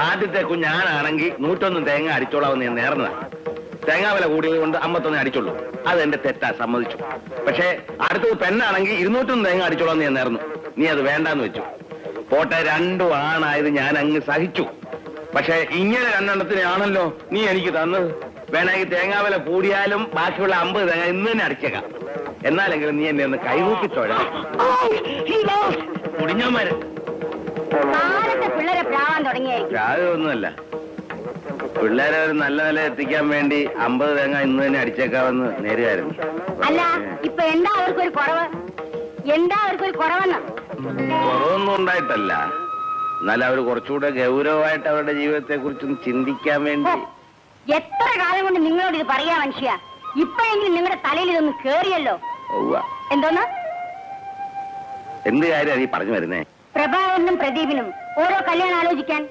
ആദ്യത്തെ കുഞ്ഞാനാണെങ്കിൽ 101 തേങ്ങ അടിച്ചോളാമെന്ന് ഞാൻ നേർന്നതാ. തേങ്ങാ വില കൂടിയത് കൊണ്ട് 51 അടിച്ചോളൂ. അത് എന്റെ തെറ്റാ, സമ്മതിച്ചു. പക്ഷേ അടുത്തത് പെണ്ണാണെങ്കിൽ 201 തേങ്ങ അടിച്ചോളാന്ന് ഞാൻ നേർന്നു. നീ അത് വേണ്ടാന്ന് വെച്ചു. പോട്ടെ, 2 ആണായത് ഞാൻ അങ്ങ് സഹിച്ചു. പക്ഷെ ഇങ്ങനെ 2 എണ്ണത്തിനാണല്ലോ നീ എനിക്ക് തന്നത്. വേണമെങ്കിൽ തേങ്ങാ വില കൂടിയാലും ബാക്കിയുള്ള 50 തേങ്ങ ഇന്ന് തന്നെ അടിച്ചേക്കാം. എന്നാലെങ്കിലും നീ എന്നെ ഒന്ന് കൈകൂപ്പിത്തോഴ. കുടിഞ്ഞമാര് പിള്ളേരെ പ്രാവാൻ തുടങ്ങിയായിരിക്കും. പ്രായമൊന്നുമല്ല, പിള്ളേരെ ഒരു നല്ല നില എത്തിക്കാൻ വേണ്ടി 50 തേങ്ങ ഇന്ന് തന്നെ അടിച്ചേക്കാമെന്ന് നേരുകായിരുന്നു. അല്ല, ഇപ്പൊ എന്താ അവർക്കൊരു കുറവ്? എന്താ അവർക്കൊരു കുറവെന്ന്? കുറവൊന്നും ഉണ്ടായിട്ടല്ല, എന്നാലും അവർ കുറച്ചുകൂടെ ഗൗരവമായിട്ട് അവരുടെ ജീവിതത്തെ കുറിച്ചൊന്ന് ചിന്തിക്കാൻ വേണ്ടി. എത്ര കാലം കൊണ്ട് നിങ്ങളോട് ഇത് പറയാ മനുഷ്യ? ഇപ്പോഴെങ്കിലും നിങ്ങളുടെ തലയിൽ ഇതൊന്ന് കേറിയല്ലോ. എന്തോന്ന്? എന്ത് കാര്യം നീ പറഞ്ഞു വരുന്നേ? പ്രഭാകരനും പ്രദീപിനും ഓരോ കല്യാണം ആലോചിക്കാൻ